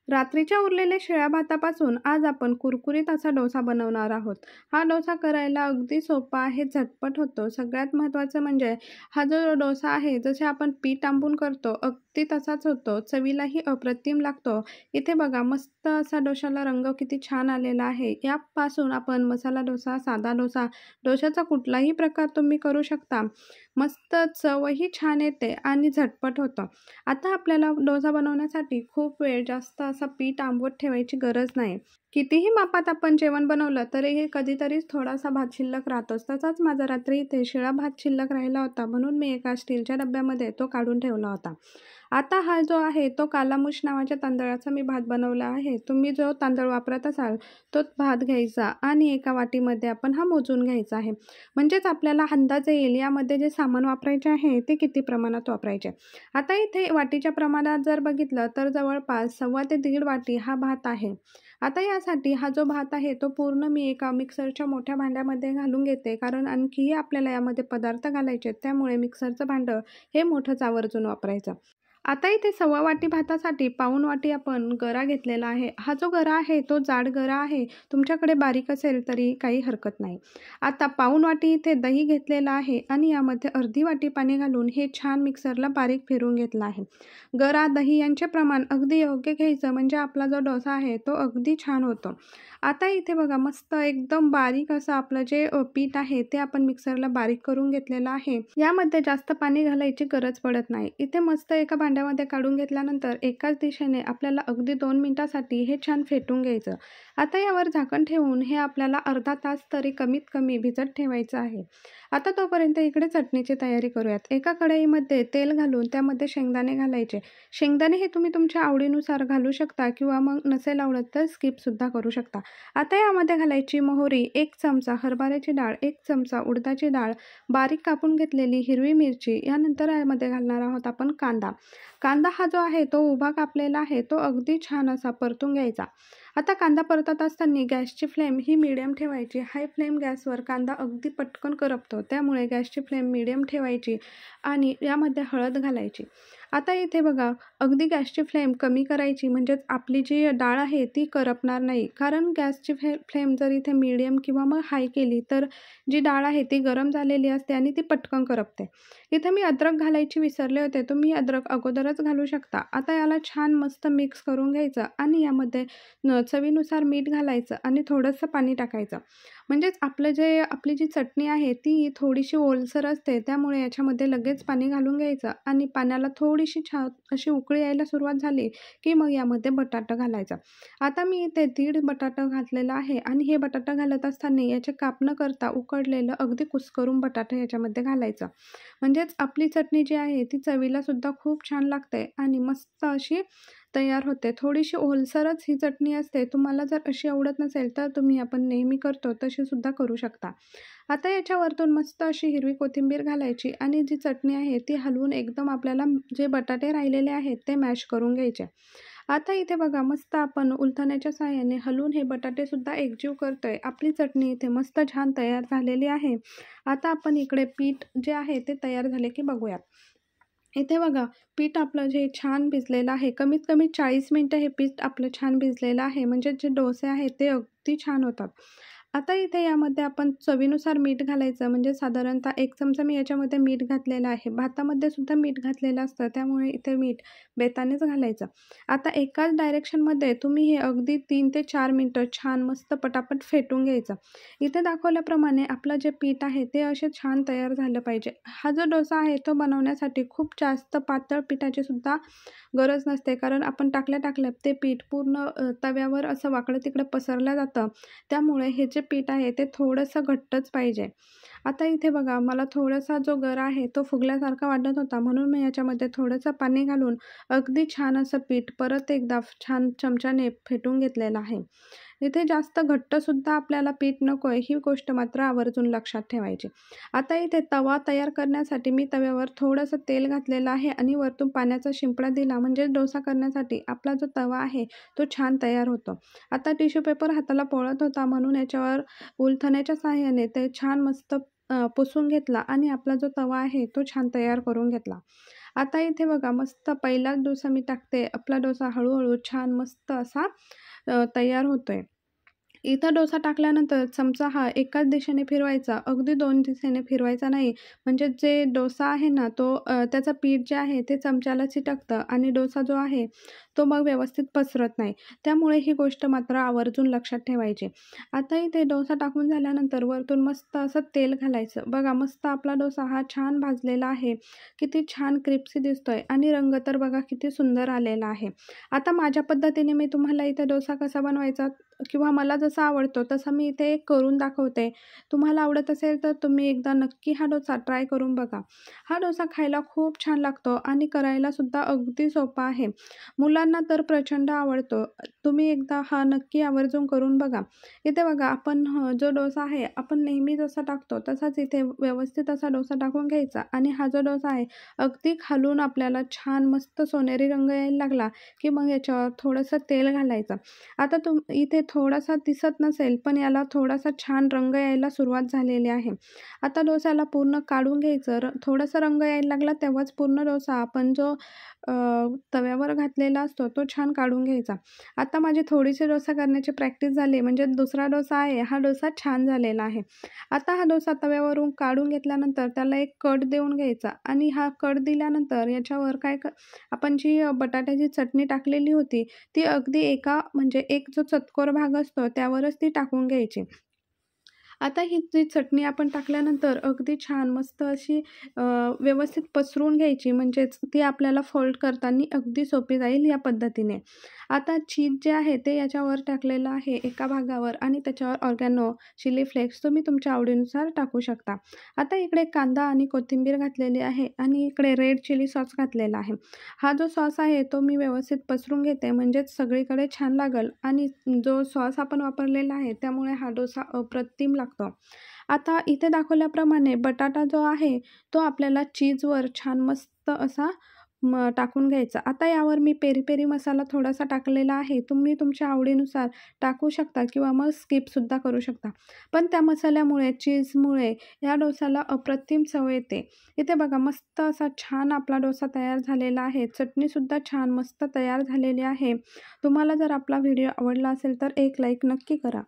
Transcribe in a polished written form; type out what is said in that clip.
रात्रीच्या उरलेल्या शिळ्या भातापासून आज आपण कुरकुरीत असा डोसा बनवणार आहोत. हा डोसा करायला अगदी सोपा आहे, झटपट होतो. सगळ्यात महत्त्वाचं म्हणजे हा जो डोसा आहे, जसे आपण पीठ आंबून करतो, अगदी तसाच होतो. चवीलाही अप्रतिम लागतो. इथे बघा मस्त असा डोशाला रंग किती छान आलेला आहे. यापासून आपण मसाला डोसा, साधा डोसा, डोशाचा कुठलाही प्रकार तुम्ही करू शकता. मस्त चवही छान येते आणि झटपट होतं. आता आपल्याला डोसा बनवण्यासाठी खूप वेळ जास्त असा पीठ आंबवत ठेवायची गरज नाही. कितीही मापात आपण जेवण बनवलं तरीही कधीतरीच थोडासा भात शिल्लक राहतोच. तसाच माझा रात्री इथे शिळा भात शिल्लक राहिला होता, म्हणून मी एका स्टीलच्या डब्यामध्ये तो काढून ठेवला होता. आता हा जो आहे तो कालामुछ नावाच्या तांदळाचा मी भात बनवला आहे. तुम्ही जो तांदूळ वापरत असाल तोच भात घ्यायचा आणि एका वाटीमध्ये आपण हा मोजून घ्यायचा आहे. म्हणजेच आपल्याला अंदाज येईल यामध्ये जे सामान वापरायचे आहे ते किती प्रमाणात वापरायचे. आता इथे वाटीच्या प्रमाणात जर बघितलं तर जवळपास 1.25 ते 1.5 वाटी हा भात आहे. आता यासाठी हा जो भात आहे तो पूर्ण मी एका मिक्सरच्या मोठ्या भांड्यामध्ये घालून घेते, कारण आणखीही आपल्याला यामध्ये पदार्थ घालायचे आहेत, त्यामुळे मिक्सरचं भांडं हे मोठंच आवर्जून वापरायचं. आता इथे 1.25 वाटी भातासाठी 1.25 वाटी आपण गरा घेतलेला आहे. हा जो गरा आहे तो जाड गरा आहे. तुमच्याकडे बारीक असेल तरी काही हरकत नाही. आता 1.25 वाटी इथे दही घेतलेला आहे आणि यामध्ये अर्धी वाटी पाणी घालून हे छान मिक्सरला बारीक फिरवून घेतलं आहे. गरा, दही यांचे प्रमाण अगदी योग्य घ्यायचं, म्हणजे आपला जो डोसा आहे तो अगदी छान होतो. आता इथे बघा मस्त एकदम बारीक असं आपलं जे पीठ आहे ते आपण मिक्सरला बारीक करून घेतलेलं आहे. यामध्ये जास्त पाणी घालायची गरज पडत नाही. इथे मस्त एका भांड्यामध्ये काढून घेतल्यानंतर एकाच दिशेने आपल्याला अगदी 2 मिनिटासाठी हे छान फेटून घ्यायचं. आता यावर झाकण ठेवून हे आपल्याला अर्धा तास तरी कमीत कमी भिजत ठेवायचं आहे. आता तोपर्यंत इकडे चटणीची तयारी करूयात. एका कढईमध्ये तेल घालून त्यामध्ये शेंगदाणे घालायचे. शेंगदाणे हे तुम्ही तुमच्या आवडीनुसार घालू शकता किंवा मग नसेल आवडत तर स्किपसुद्धा करू शकता. आता यामध्ये घालायची मोहरी, 1 चमचा हरभऱ्याची डाळ, 1 चमचा उडदाची डाळ, बारीक कापून घेतलेली हिरवी मिरची. यानंतर यामध्ये घालणार आहोत आपण कांदा. कांदा हा जो आहे तो उभा कापलेला आहे, तो अगदी छान असा परतून घ्यायचा. आता कांदा परतत असताना गॅसची फ्लेम ही मीडियम ठेवायची. हाय फ्लेम गॅसवर कांदा अगदी पटकन करपतो, त्यामुळे गॅसची फ्लेम मीडियम ठेवायची आणि यामध्ये हळद घालायची. आता इथे बघा अगदी गॅसची फ्लेम कमी करायची, म्हणजेच आपली जी डाळ आहे ती करपणार नाही. कारण गॅसची फ्लेम जर इथे मीडियम किंवा मग हाय केली तर जी डाळ आहे ती गरम झालेली असते आणि ती पटकन करपते. इथे मी अद्रक घालायची विसरले होते, तुम्ही अद्रक अगोदरच घालू शकता. आता याला छान मस्त मिक्स करून घ्यायचं आणि यामध्ये चवीनुसार मीठ घालायचं आणि थोडंसं पाणी टाकायचं. म्हणजेच आपली जी चटणी आहे ती थोडीशी ओलसर असते, त्यामुळे याच्यामध्ये लगेच पाणी घालून घ्यायचं आणि पाण्याला थोडीशी छान अशी उकळी यायला सुरुवात झाली की मग यामध्ये बटाटा घालायचा. आता मी इथे 1.5 बटाटा घातलेला आहे आणि हे बटाटा घालत असताना याचे काप न करता उकडलेलं अगदी कुस्करून बटाटा याच्यामध्ये घालायचं. म्हणजेच आपली चटणी जी आहे ती चवीला सुद्धा खूप छान लागते आणि मस्त अशी तयार होते. थोडीशी ओलसरच ही चटणी असते. तुम्हाला जर अशी आवडत नसेल तर तुम्ही आपण नेहमी करतो तशी सुद्धा करू शकता. आता याच्यावरतून मस्त अशी हिरवी कोथिंबीर घालायची आणि जी चटणी आहे ती हलवून एकदम आपल्याला जे बटाटे राहिलेले आहेत ते मॅश करून घ्यायचे. आता इथे बघा मस्त आपण उलथण्याच्या सहाय्याने हलवून हे बटाटेसुद्धा एकजीव करतोय. आपली चटणी इथे मस्त छान तयार झालेली आहे. आता आपण इकडे पीठ जे आहे ते तयार झाले की बघूयात. इथे बघा पीठ आपलं जे छान भिजलेलं आहे, कमीत कमी 40 मिनिटं हे पीठ आपलं छान भिजलेलं आहे, म्हणजे जे डोसे आहेत ते अगदी छान होतात. आता इथे यामध्ये आपण चवीनुसार मीठ घालायचं, म्हणजे साधारणतः 1 चमचा मी याच्यामध्ये मीठ घातलेलं आहे. भातामध्ये सुद्धा मीठ घातलेलं असतं, त्यामुळे इथे मीठ बेतानेच घालायचं. आता एकाच डायरेक्शनमध्ये तुम्ही हे अगदी 3 ते 4 मिनिटं छान मस्त पटापट फेटून घ्यायचं. इथे दाखवल्याप्रमाणे आपलं जे पीठ आहे ते असे छान तयार झालं पाहिजे. हा जो डोसा आहे तो बनवण्यासाठी खूप जास्त पातळ पिठाची सुद्धा गरज नसते, कारण आपण टाकल्या ते पीठ पूर्ण तव्यावर असं वाकडं तिकडं पसरलं जातं. त्यामुळे हे जे पीठ आहे ते थोडंसं घट्टच पाहिजे. आता इथे बघा मला थोडासा जो गरा आहे तो फुगल्यासारखा वाटत होता, म्हणून मी याच्यामध्ये थोडंसं पाणी घालून अगदी छान असं पीठ परत एकदा छान चमच्याने फेटून घेतलेलं आहे. इथे जास्त घट्टसुद्धा आपल्याला पीठ नको आहे, ही गोष्ट मात्र आवर्जून लक्षात ठेवायची. आता इथे तवा तयार करण्यासाठी मी तव्यावर थोडंसं तेल घातलेलं आहे आणि वरतून पाण्याचा शिंपडा दिला, म्हणजे डोसा करण्यासाठी आपला जो तवा आहे तो छान तयार होतो. आता टिश्यू पेपर हाताला पोळत होता, म्हणून याच्यावर उलथण्याच्या सहाय्याने ते छान मस्त पुसून घेतला आणि आपला जो तवा आहे तो छान तयार करून घेतला. आता इथे बघा मस्त पहिलाच डोसा मी टाकते. आपला डोसा हळू छान मस्त असा तयार होतोय. इथं डोसा टाकल्यानंतर चमचा हा एकाच दिशेने फिरवायचा, अगदी 2 दिशेने फिरवायचा नाही. म्हणजे जे डोसा आहे ना, तो त्याचं पीठ जे आहे ते चमच्याला चिटकतं आणि डोसा जो आहे, तो मग व्यवस्थित पसरत नाही. त्यामुळे ही गोष्ट मात्र आवर्जून लक्षात ठेवायची. आता इथे डोसा टाकून झाल्यानंतर वरतून मस्त असं तेल घालायचं. बघा मस्त आपला डोसा हा छान भाजलेला आहे. किती छान क्रिस्पी दिसतोय आणि रंग तर बघा किती सुंदर आलेला आहे. आता माझ्या पद्धतीने मी तुम्हाला इथे डोसा कसा बनवायचा किंवा मला जसा आवडतो तसा मी इथे करून दाखवते. तुम्हाला आवडत असेल तर तुम्ही एकदा नक्की हा डोसा ट्राय करून बघा. हा डोसा खायला खूप छान लागतो आणि करायलासुद्धा अगदी सोपा आहे. मुलांना तर प्रचंड आवडतो. तुम्ही एकदा हा नक्की आवर्जून करून बघा. इथे बघा आपण जो डोसा आहे आपण नेहमी जसा टाकतो तसाच इथे व्यवस्थित असा डोसा टाकून घ्यायचा आणि हा जो डोसा आहे अगदी खालून आपल्याला छान मस्त सोनेरी रंग यायला लागला, की मग याच्यावर थोडंसं तेल घालायचं. आता इथे थोडासा दिसत नसेल, पण याला थोडासा छान रंग यायला सुरुवात झालेली आहे. आता डोस्याला पूर्ण काढून घ्यायचं. थोडासा रंग यायला लागला तेव्हाच पूर्ण डोसा आपण जो तव्यावर घातलेला असतो तो छान काढून घ्यायचा. आता माझी थोडीशी डोसा करण्याची प्रॅक्टिस झाली म्हणजे दुसरा डोसा आहे, हा डोसा छान झालेला आहे. आता हा डोसा तव्यावरून काढून घेतल्यानंतर त्याला एक कट देऊन घ्यायचा आणि हा कट दिल्यानंतर याच्यावर आपण जी बटाट्याची चटणी टाकलेली होती ती अगदी म्हणजे एक जो चतकोर भाग असतो त्यावरच ती टाकून घ्यायची. आता ही जी चटणी आपण टाकल्यानंतर अगदी छान मस्त अशी व्यवस्थित पसरून घ्यायची म्हणजेच ती आपल्याला फोल्ड करताना अगदी सोपी जाईल या पद्धतीने. आता चीज जे आहे ते याच्यावर टाकलेलं आहे एका भागावर आणि त्याच्यावर ऑर्गॅनो, चिली फ्लेक्स तुम्ही तुमच्या आवडीनुसार टाकू शकता. आता इकडे कांदा आणि कोथिंबीर घातलेली आहे आणि इकडे रेड चिली सॉस घातलेला आहे. हा जो सॉस आहे तो मी व्यवस्थित पसरून घेते म्हणजेच सगळीकडे छान लागेल आणि जो सॉस आपण वापरलेला आहे त्यामुळे हा डोसा अप्रतिम लागतो. आता इथे दाखवल्याप्रमाणे बटाटा जो आहे तो आपल्याला चीजवर छान मस्त असा टाकून घ्यायचा. आता यावर मी पेरी पेरी मसाला थोडासा टाकलेला आहे. तुम्ही तुमच्या आवडीनुसार टाकू शकता किंवा मग स्किपसुद्धा करू शकता. पण त्या मसाल्यामुळे, चीजमुळे या डोसाला अप्रतिम चव येते. इथे बघा मस्त असा छान आपला डोसा तयार झालेला आहे. चटणीसुद्धा छान मस्त तयार झालेली आहे. तुम्हाला जर आपला व्हिडिओ आवडला असेल तर एक लाईक नक्की करा.